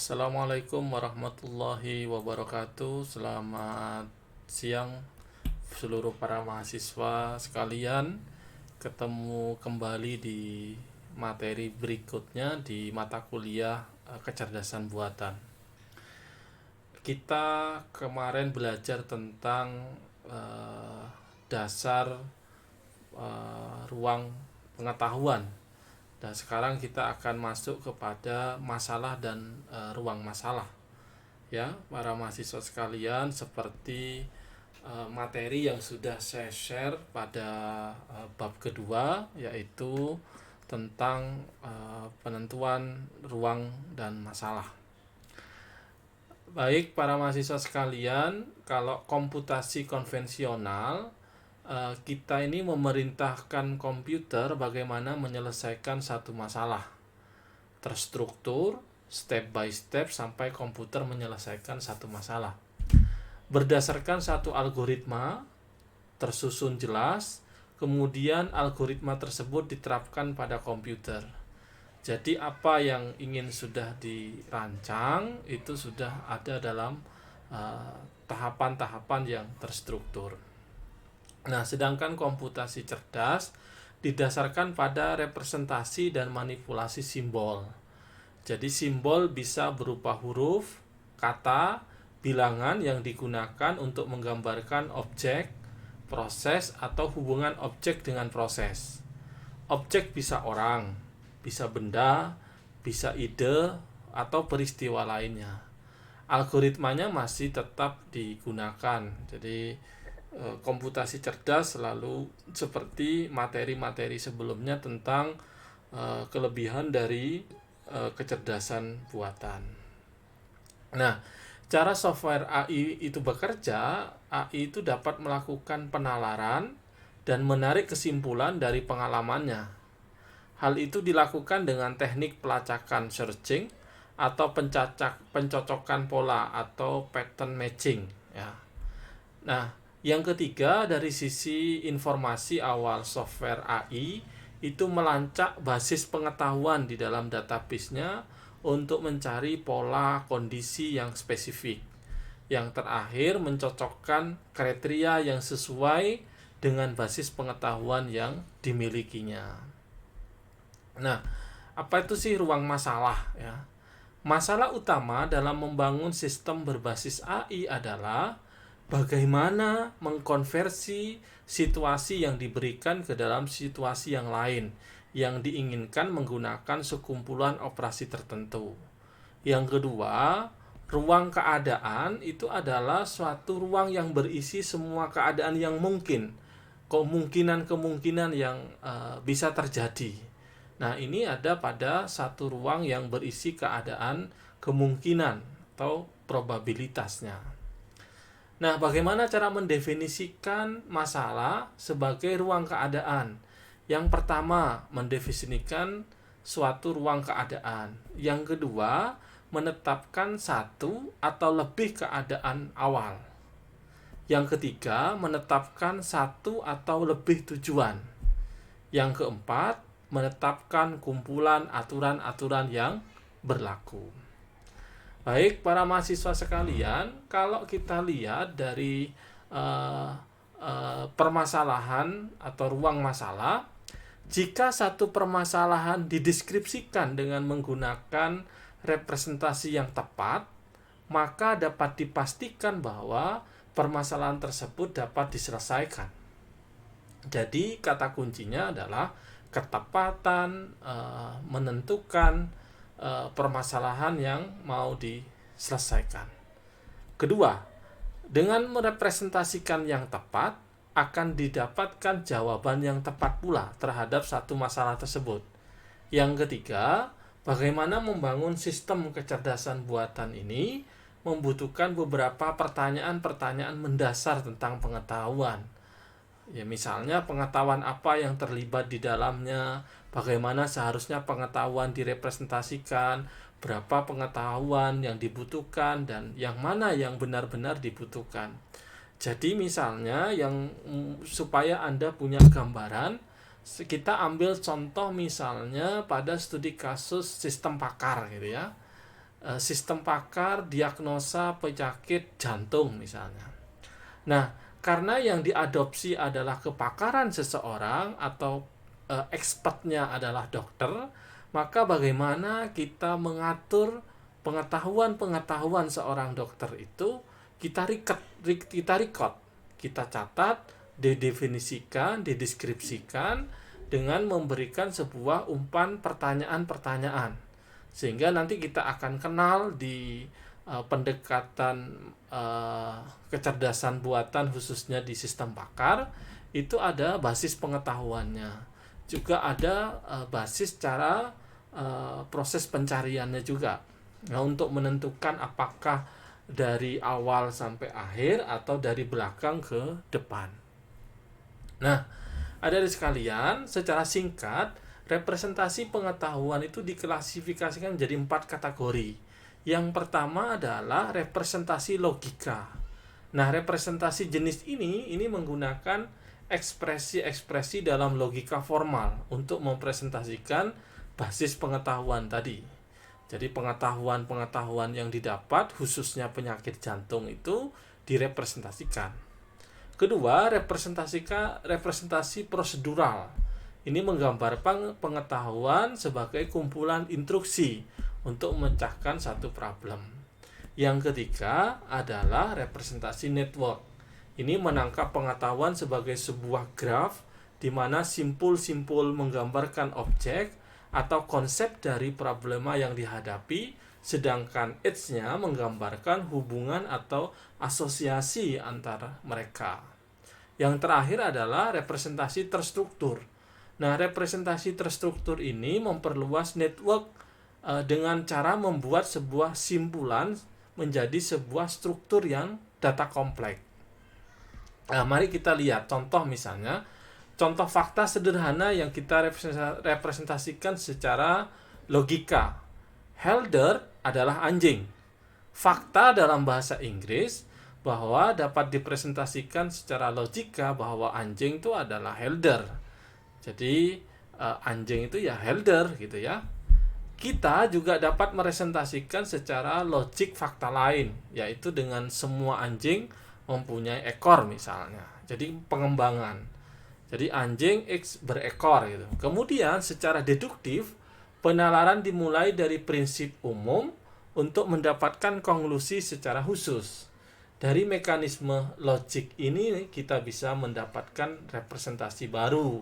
Assalamualaikum warahmatullahi wabarakatuh. Selamat siang seluruh para mahasiswa sekalian. Ketemu kembali di materi berikutnya di mata kuliah kecerdasan buatan. Kita kemarin belajar tentang dasar ruang pengetahuan. Dan sekarang kita akan masuk kepada masalah dan ruang masalah. Ya, para mahasiswa sekalian, seperti materi yang sudah saya share pada bab kedua, yaitu tentang penentuan ruang dan masalah. Baik, para mahasiswa sekalian, kalau komputasi konvensional, kita ini memerintahkan komputer bagaimana menyelesaikan satu masalah terstruktur, step by step, sampai komputer menyelesaikan satu masalah berdasarkan satu algoritma tersusun jelas. Kemudian algoritma tersebut diterapkan pada komputer. Jadi apa yang ingin sudah dirancang itu sudah ada dalam tahapan-tahapan yang terstruktur. Nah, sedangkan komputasi cerdas didasarkan pada representasi dan manipulasi simbol. Jadi simbol bisa berupa huruf, kata, bilangan yang digunakan untuk menggambarkan objek, proses, atau hubungan objek dengan proses. Objek bisa orang, bisa benda, bisa ide, atau peristiwa lainnya. Algoritmanya masih tetap digunakan. Jadi komputasi cerdas selalu seperti materi-materi sebelumnya tentang kelebihan dari kecerdasan buatan. Nah, cara software AI itu bekerja, AI itu dapat melakukan penalaran dan menarik kesimpulan dari pengalamannya. Hal itu dilakukan dengan teknik pelacakan searching atau pencocokan pola atau pattern matching. Ya. Nah, yang ketiga, dari sisi informasi awal software AI itu melacak basis pengetahuan di dalam database-nya untuk mencari pola kondisi yang spesifik. Yang terakhir, mencocokkan kriteria yang sesuai dengan basis pengetahuan yang dimilikinya. Nah, apa itu sih ruang masalah ya? Masalah utama dalam membangun sistem berbasis AI adalah bagaimana mengkonversi situasi yang diberikan ke dalam situasi yang lain yang diinginkan menggunakan sekumpulan operasi tertentu. Yang kedua, ruang keadaan itu adalah suatu ruang yang berisi semua keadaan yang mungkin, kemungkinan-kemungkinan yang bisa terjadi. Nah, ini ada pada satu ruang yang berisi keadaan kemungkinan atau probabilitasnya. Nah, bagaimana cara mendefinisikan masalah sebagai ruang keadaan? Yang pertama, mendefinisikan suatu ruang keadaan. Yang kedua, menetapkan satu atau lebih keadaan awal. Yang ketiga, menetapkan satu atau lebih tujuan. Yang keempat, menetapkan kumpulan aturan-aturan yang berlaku. Baik, para mahasiswa sekalian, kalau kita lihat dari permasalahan atau ruang masalah, jika satu permasalahan dideskripsikan dengan menggunakan representasi yang tepat, maka dapat dipastikan bahwa permasalahan tersebut dapat diselesaikan. Jadi, kata kuncinya adalah ketepatan menentukan permasalahan yang mau diselesaikan. Kedua, dengan merepresentasikan yang tepat, akan didapatkan jawaban yang tepat pula terhadap satu masalah tersebut. Yang ketiga, bagaimana membangun sistem kecerdasan buatan ini membutuhkan beberapa pertanyaan-pertanyaan mendasar tentang pengetahuan. Ya, misalnya pengetahuan apa yang terlibat di dalamnya, bagaimana seharusnya pengetahuan direpresentasikan, berapa pengetahuan yang dibutuhkan, dan yang mana yang benar-benar dibutuhkan. Jadi misalnya yang supaya Anda punya gambaran, kita ambil contoh misalnya pada studi kasus sistem pakar gitu ya. sistem pakar diagnosa penyakit jantung misalnya. Nah, karena yang diadopsi adalah kepakaran seseorang atau expertnya adalah dokter, maka bagaimana kita mengatur pengetahuan seorang dokter itu kita record, kita catat, didefinisikan, dideskripsikan dengan memberikan sebuah umpan pertanyaan-pertanyaan, sehingga nanti kita akan kenal di pendekatan kecerdasan buatan khususnya di sistem pakar itu ada basis pengetahuannya, juga ada basis cara proses pencariannya juga. Nah, untuk menentukan apakah dari awal sampai akhir atau dari belakang ke depan. Nah, adik-adik sekalian, secara singkat, representasi pengetahuan itu diklasifikasikan menjadi 4 kategori. Yang pertama adalah representasi logika. Nah, representasi jenis ini menggunakan ekspresi-ekspresi dalam logika formal untuk mempresentasikan basis pengetahuan tadi. Jadi pengetahuan-pengetahuan yang didapat khususnya penyakit jantung itu direpresentasikan. Kedua, representasi prosedural. Ini menggambarkan pengetahuan sebagai kumpulan instruksi untuk memecahkan satu problem. Yang ketiga adalah representasi network. Ini menangkap pengetahuan sebagai sebuah graf di mana simpul-simpul menggambarkan objek atau konsep dari problema yang dihadapi, sedangkan edge-nya menggambarkan hubungan atau asosiasi antara mereka. Yang terakhir adalah representasi terstruktur. Nah, representasi terstruktur ini memperluas network dengan cara membuat sebuah simpulan menjadi sebuah struktur yang data kompleks. Nah, mari kita lihat contoh misalnya. Contoh fakta sederhana yang kita representasikan secara logika. Helder adalah anjing. Fakta dalam bahasa Inggris bahwa dapat dipresentasikan secara logika bahwa anjing itu adalah helder. Jadi anjing itu ya helder gitu ya. Kita juga dapat merepresentasikan secara logik fakta lain, yaitu dengan semua anjing mempunyai ekor misalnya. Jadi pengembangan. Jadi anjing X berekor gitu. Kemudian secara deduktif, penalaran dimulai dari prinsip umum untuk mendapatkan konklusi secara khusus. Dari mekanisme logik ini kita bisa mendapatkan representasi baru.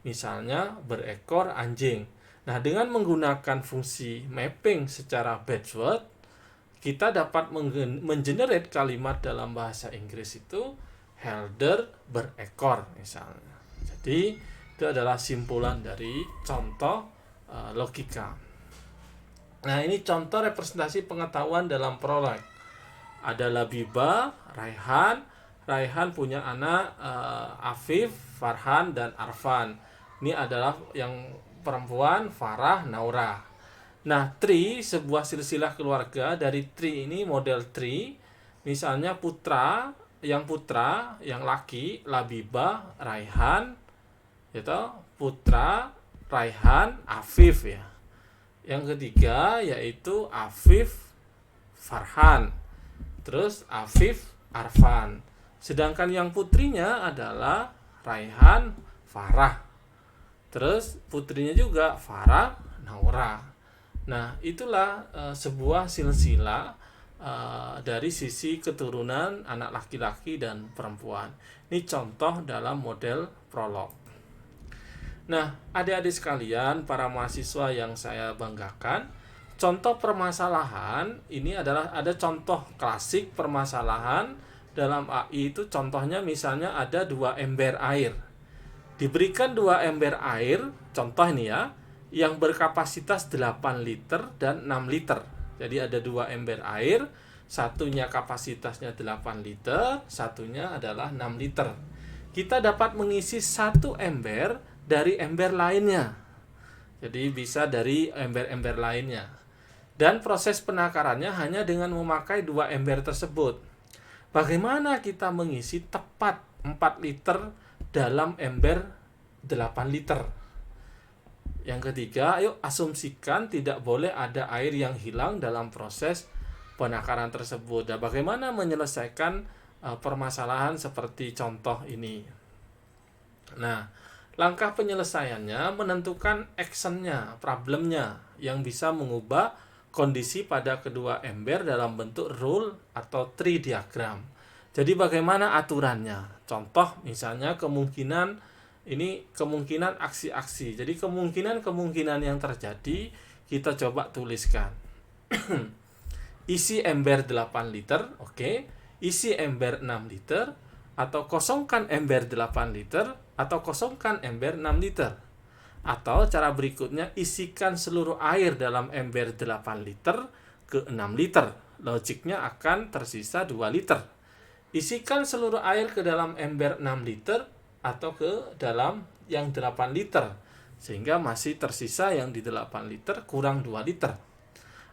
Misalnya berekor anjing. Nah, dengan menggunakan fungsi mapping secara Batchword, kita dapat mengenerate kalimat dalam bahasa Inggris itu helder berekor misalnya. Jadi itu adalah simpulan dari contoh logika. Nah, ini contoh representasi pengetahuan dalam prolog. Ada Labiba, Raihan punya anak Afif, Farhan, dan Arfan. Ini adalah yang perempuan, Farah, Naura. Nah, tree, sebuah silsilah keluarga. Dari tree ini model tree, misalnya putra, yang laki, Labiba, Raihan, itu putra, Raihan, Afif ya. Yang ketiga yaitu Afif, Farhan, terus Afif, Arfan. Sedangkan yang putrinya adalah Raihan, Farah, terus putrinya juga Farah, Naura. Nah, itulah sebuah silsilah dari sisi keturunan anak laki-laki dan perempuan. Ini contoh dalam model prolog. Nah, adik-adik sekalian, para mahasiswa yang saya banggakan, contoh permasalahan ini adalah ada contoh klasik permasalahan dalam AI itu. Contohnya misalnya ada 2 ember air. Diberikan 2 ember air, contoh ini ya, yang berkapasitas 8 liter dan 6 liter. Jadi ada 2 ember air, satunya kapasitasnya 8 liter, satunya adalah 6 liter. Kita dapat mengisi 1 ember dari ember lainnya. Jadi bisa dari ember-ember lainnya. Dan proses penakarannya hanya dengan memakai 2 ember tersebut. Bagaimana kita mengisi tepat 4 liter dalam ember 8 liter? Yang ketiga, ayo asumsikan tidak boleh ada air yang hilang dalam proses penakaran tersebut. Dan bagaimana menyelesaikan permasalahan seperti contoh ini? Nah, langkah penyelesaiannya menentukan actionnya, problemnya, yang bisa mengubah kondisi pada kedua ember dalam bentuk rule atau tree diagram. Jadi bagaimana aturannya? Contoh misalnya kemungkinan aksi-aksi. Jadi kemungkinan yang terjadi kita coba tuliskan. Isi ember 8 liter, oke. Isi ember 6 liter, atau kosongkan ember 8 liter, atau kosongkan ember 6 liter. Atau cara berikutnya, isikan seluruh air dalam ember 8 liter ke 6 liter. Logiknya akan tersisa 2 liter. Isikan seluruh air ke dalam ember 6 liter atau ke dalam yang 8 liter. Sehingga masih tersisa yang di 8 liter kurang 2 liter.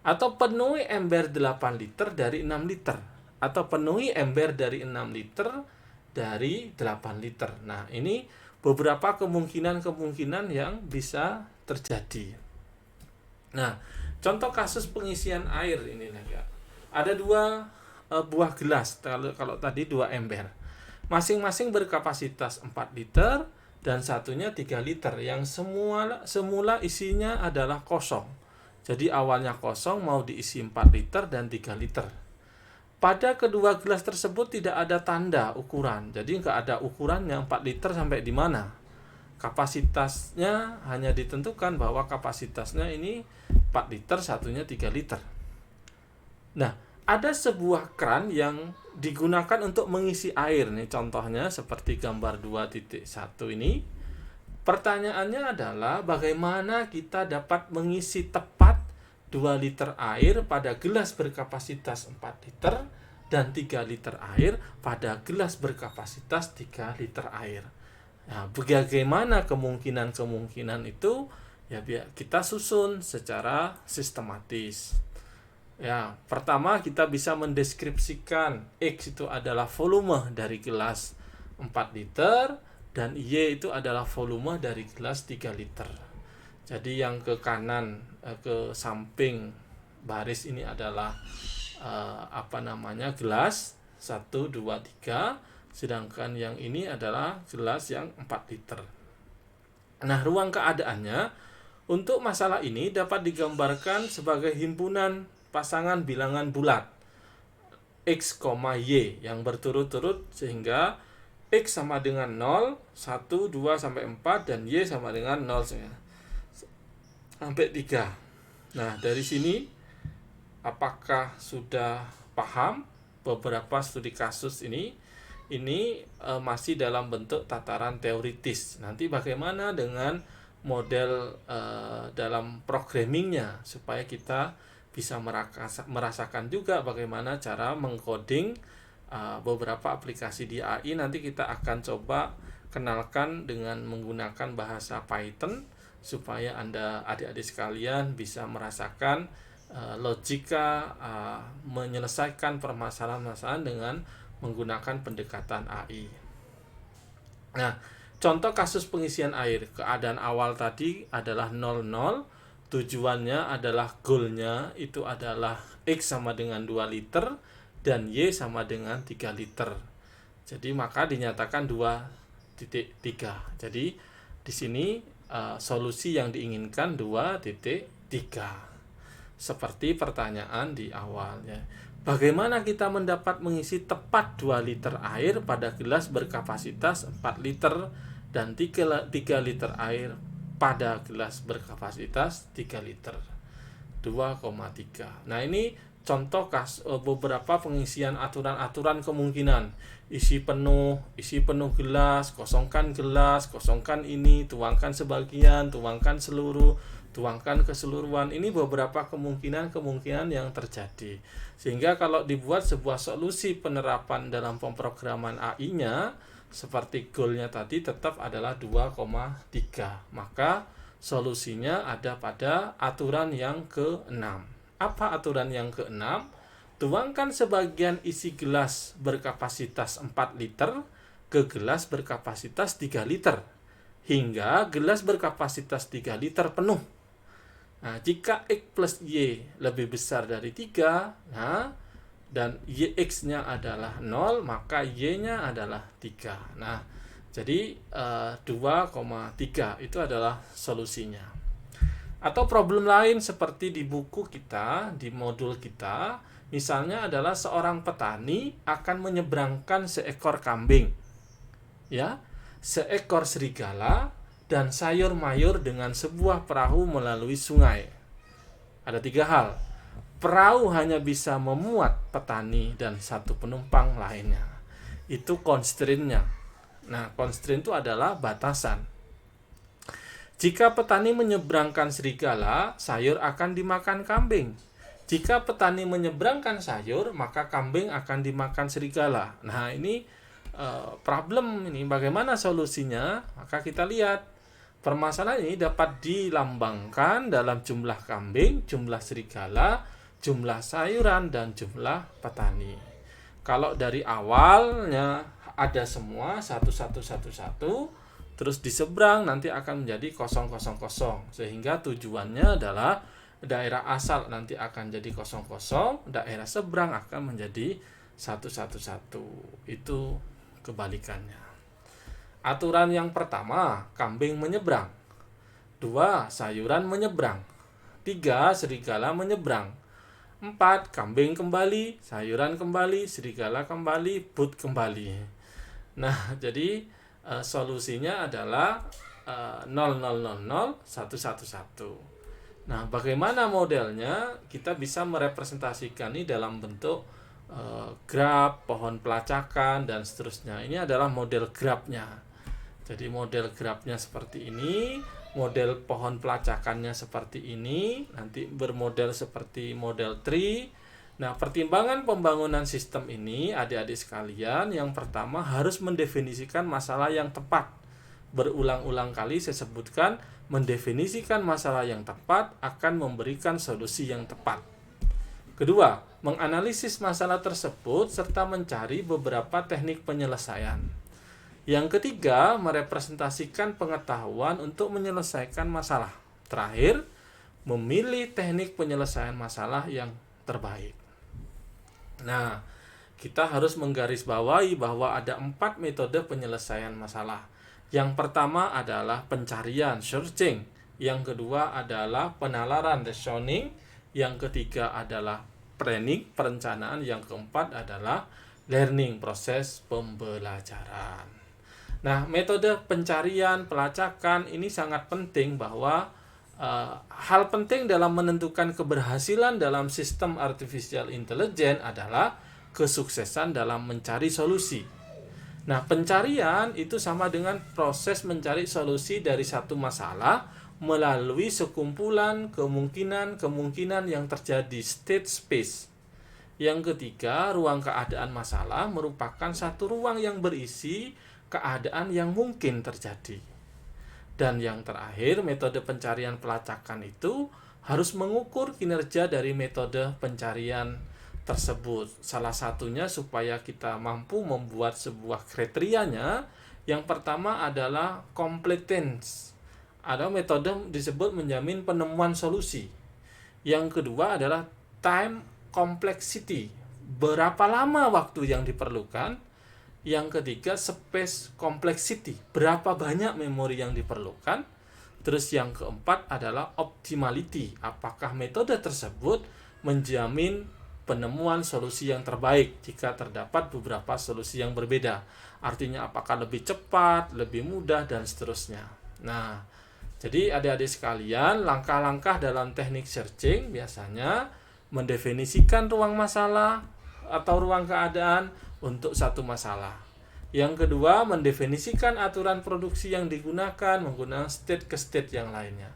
Atau penuhi ember 8 liter dari 6 liter. Atau penuhi ember dari 6 liter dari 8 liter. Nah, ini beberapa kemungkinan yang bisa terjadi. Nah, contoh kasus pengisian air ini ya. Ada 2 buah gelas, kalau tadi 2 ember. Masing-masing berkapasitas 4 liter dan satunya 3 liter yang semula isinya adalah kosong. Jadi awalnya kosong mau diisi 4 liter dan 3 liter. Pada kedua gelas tersebut tidak ada tanda ukuran. Jadi nggak ada ukurannya 4 liter sampai di mana. Kapasitasnya hanya ditentukan bahwa kapasitasnya ini 4 liter, satunya 3 liter. Nah, ada sebuah keran yang digunakan untuk mengisi air nih, contohnya seperti gambar 2.1 ini. Pertanyaannya adalah bagaimana kita dapat mengisi tepat 2 liter air pada gelas berkapasitas 4 liter dan 3 liter air pada gelas berkapasitas 3 liter air. Nah, bagaimana kemungkinan itu? Ya, kita susun secara sistematis. Ya, pertama kita bisa mendeskripsikan X itu adalah volume dari gelas 4 liter dan Y itu adalah volume dari gelas 3 liter. Jadi yang ke kanan, ke samping baris ini adalah gelas 1, 2, 3, sedangkan yang ini adalah gelas yang 4 liter. Nah, ruang keadaannya untuk masalah ini dapat digambarkan sebagai himpunan pasangan bilangan bulat X, Y yang berturut-turut sehingga X sama dengan 0, 1, 2, sampai 4 dan Y sama dengan 0 sampai 3. Nah, dari sini apakah sudah paham beberapa studi kasus ini? Ini masih dalam bentuk tataran teoritis. Nanti bagaimana dengan model dalam programmingnya supaya kita bisa merasakan juga bagaimana cara mengcoding beberapa aplikasi di AI. Nanti kita akan coba kenalkan dengan menggunakan bahasa Python supaya Anda adik-adik sekalian bisa merasakan logika menyelesaikan permasalahan-permasalahan dengan menggunakan pendekatan AI. Nah, contoh kasus pengisian air. Keadaan awal tadi adalah 00. Tujuannya adalah goalnya itu adalah X sama dengan 2 liter dan Y sama dengan 3 liter. Jadi maka dinyatakan 2.3. Jadi di sini solusi yang diinginkan 2.3. Seperti pertanyaan di awalnya. Bagaimana kita mendapat mengisi tepat 2 liter air pada gelas berkapasitas 4 liter dan 3 liter air pada gelas berkapasitas 3 liter 2,3. Nah, ini contoh beberapa pengisian aturan-aturan kemungkinan. Isi penuh gelas, kosongkan ini, tuangkan sebagian, tuangkan seluruh, tuangkan keseluruhan. Ini beberapa kemungkinan yang terjadi. Sehingga kalau dibuat sebuah solusi penerapan dalam pemrograman AI-nya seperti goalnya tadi tetap adalah 2,3. Maka solusinya ada pada aturan yang ke-6. Apa aturan yang ke-6? Tuangkan sebagian isi gelas berkapasitas 4 liter ke gelas berkapasitas 3 liter. hingga gelas berkapasitas 3 liter penuh. Nah, jika X plus Y lebih besar dari 3, dan X-nya adalah 0, maka Y-nya adalah 3. Nah, jadi 2,3 itu adalah solusinya. Atau problem lain seperti di buku kita, di modul kita, misalnya adalah seorang petani akan menyeberangkan seekor kambing, ya, seekor serigala, dan sayur mayur dengan sebuah perahu melalui sungai. Ada 3 hal. Perahu hanya bisa memuat petani dan 1 penumpang lainnya. Itu constraint-nya. Nah, constraint itu adalah batasan. Jika petani menyeberangkan serigala, sayur akan dimakan kambing. Jika petani menyeberangkan sayur, maka kambing akan dimakan serigala. Nah, ini problem ini. Bagaimana solusinya? Maka kita lihat. Permasalahan ini dapat dilambangkan dalam jumlah kambing, jumlah serigala, jumlah sayuran, dan jumlah petani. Kalau dari awalnya ada semua 1, 1, 1, 1, terus diseberang nanti akan menjadi 0, 0, 0, sehingga tujuannya adalah daerah asal nanti akan jadi 0, 0, daerah seberang akan menjadi 1, 1, 1. Itu kebalikannya. Aturan yang pertama, kambing menyeberang. 2, sayuran menyeberang. 3, serigala menyeberang. 4, kambing kembali, sayuran kembali, serigala kembali, but kembali. Nah, jadi solusinya adalah 0, 0, 0, 0, 1, 1, 1. Nah, bagaimana modelnya? Kita bisa merepresentasikan ini dalam bentuk graf, pohon pelacakan, dan seterusnya. Ini adalah model grafnya. Jadi model grafnya seperti ini, model pohon pelacakannya seperti ini, nanti bermodel seperti model tree. Nah, pertimbangan pembangunan sistem ini, adik-adik sekalian, yang pertama harus mendefinisikan masalah yang tepat. Berulang-ulang kali saya sebutkan, mendefinisikan masalah yang tepat akan memberikan solusi yang tepat. Kedua, menganalisis masalah tersebut serta mencari beberapa teknik penyelesaian. Yang ketiga, merepresentasikan pengetahuan untuk menyelesaikan masalah. Terakhir, memilih teknik penyelesaian masalah yang terbaik. Nah, kita harus menggarisbawahi bahwa ada 4 metode penyelesaian masalah. Yang pertama adalah pencarian, searching. Yang kedua adalah penalaran, reasoning. Yang ketiga adalah planning, perencanaan. Yang keempat adalah learning, proses pembelajaran. Nah, metode pencarian, pelacakan ini sangat penting bahwa hal penting dalam menentukan keberhasilan dalam sistem artificial intelligence adalah kesuksesan dalam mencari solusi. Nah, pencarian itu sama dengan proses mencari solusi dari satu masalah melalui sekumpulan kemungkinan yang terjadi, state space. Yang ketiga, ruang keadaan masalah merupakan satu ruang yang berisi keadaan yang mungkin terjadi. Dan yang terakhir, metode pencarian pelacakan itu harus mengukur kinerja dari metode pencarian tersebut. Salah satunya supaya kita mampu membuat sebuah kriterianya, yang pertama adalah competence. Ada metode disebut menjamin penemuan solusi. Yang kedua adalah time complexity. Berapa lama waktu yang diperlukan? Yang ketiga, space complexity. Berapa banyak memori yang diperlukan? Terus yang keempat adalah optimality. Apakah metode tersebut menjamin penemuan solusi yang terbaik jika terdapat beberapa solusi yang berbeda? Artinya apakah lebih cepat, lebih mudah, dan seterusnya. Nah, jadi adik-adik sekalian, langkah-langkah dalam teknik searching biasanya mendefinisikan ruang masalah atau ruang keadaan untuk satu masalah. Yang kedua, mendefinisikan aturan produksi yang digunakan menggunakan state ke state yang lainnya.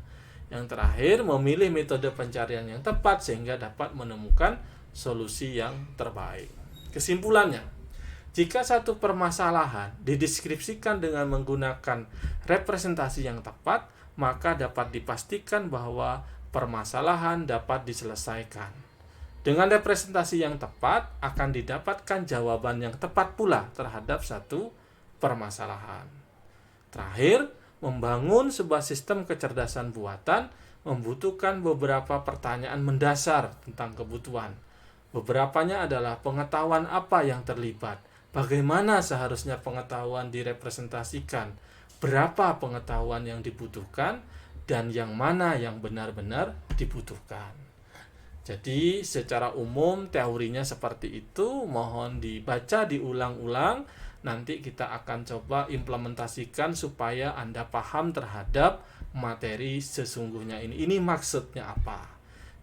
Yang terakhir, memilih metode pencarian yang tepat sehingga dapat menemukan solusi yang terbaik. Kesimpulannya, jika satu permasalahan dideskripsikan dengan menggunakan representasi yang tepat, maka dapat dipastikan bahwa permasalahan dapat diselesaikan. Dengan representasi yang tepat, akan didapatkan jawaban yang tepat pula terhadap satu permasalahan. Terakhir, membangun sebuah sistem kecerdasan buatan membutuhkan beberapa pertanyaan mendasar tentang kebutuhan. Beberapanya adalah pengetahuan apa yang terlibat, bagaimana seharusnya pengetahuan direpresentasikan, berapa pengetahuan yang dibutuhkan, dan yang mana yang benar-benar dibutuhkan. Jadi secara umum teorinya seperti itu, mohon dibaca diulang-ulang. Nanti kita akan coba implementasikan supaya Anda paham terhadap materi sesungguhnya ini. Ini maksudnya apa?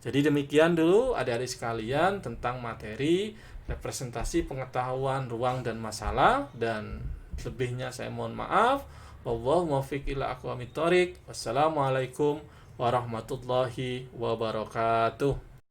Jadi demikian dulu adik-adik sekalian tentang materi representasi pengetahuan ruang dan masalah, dan lebihnya saya mohon maaf. Wallahu muwaffiq ila aqwamit thoriq. Wassalamualaikum warahmatullahi wabarakatuh.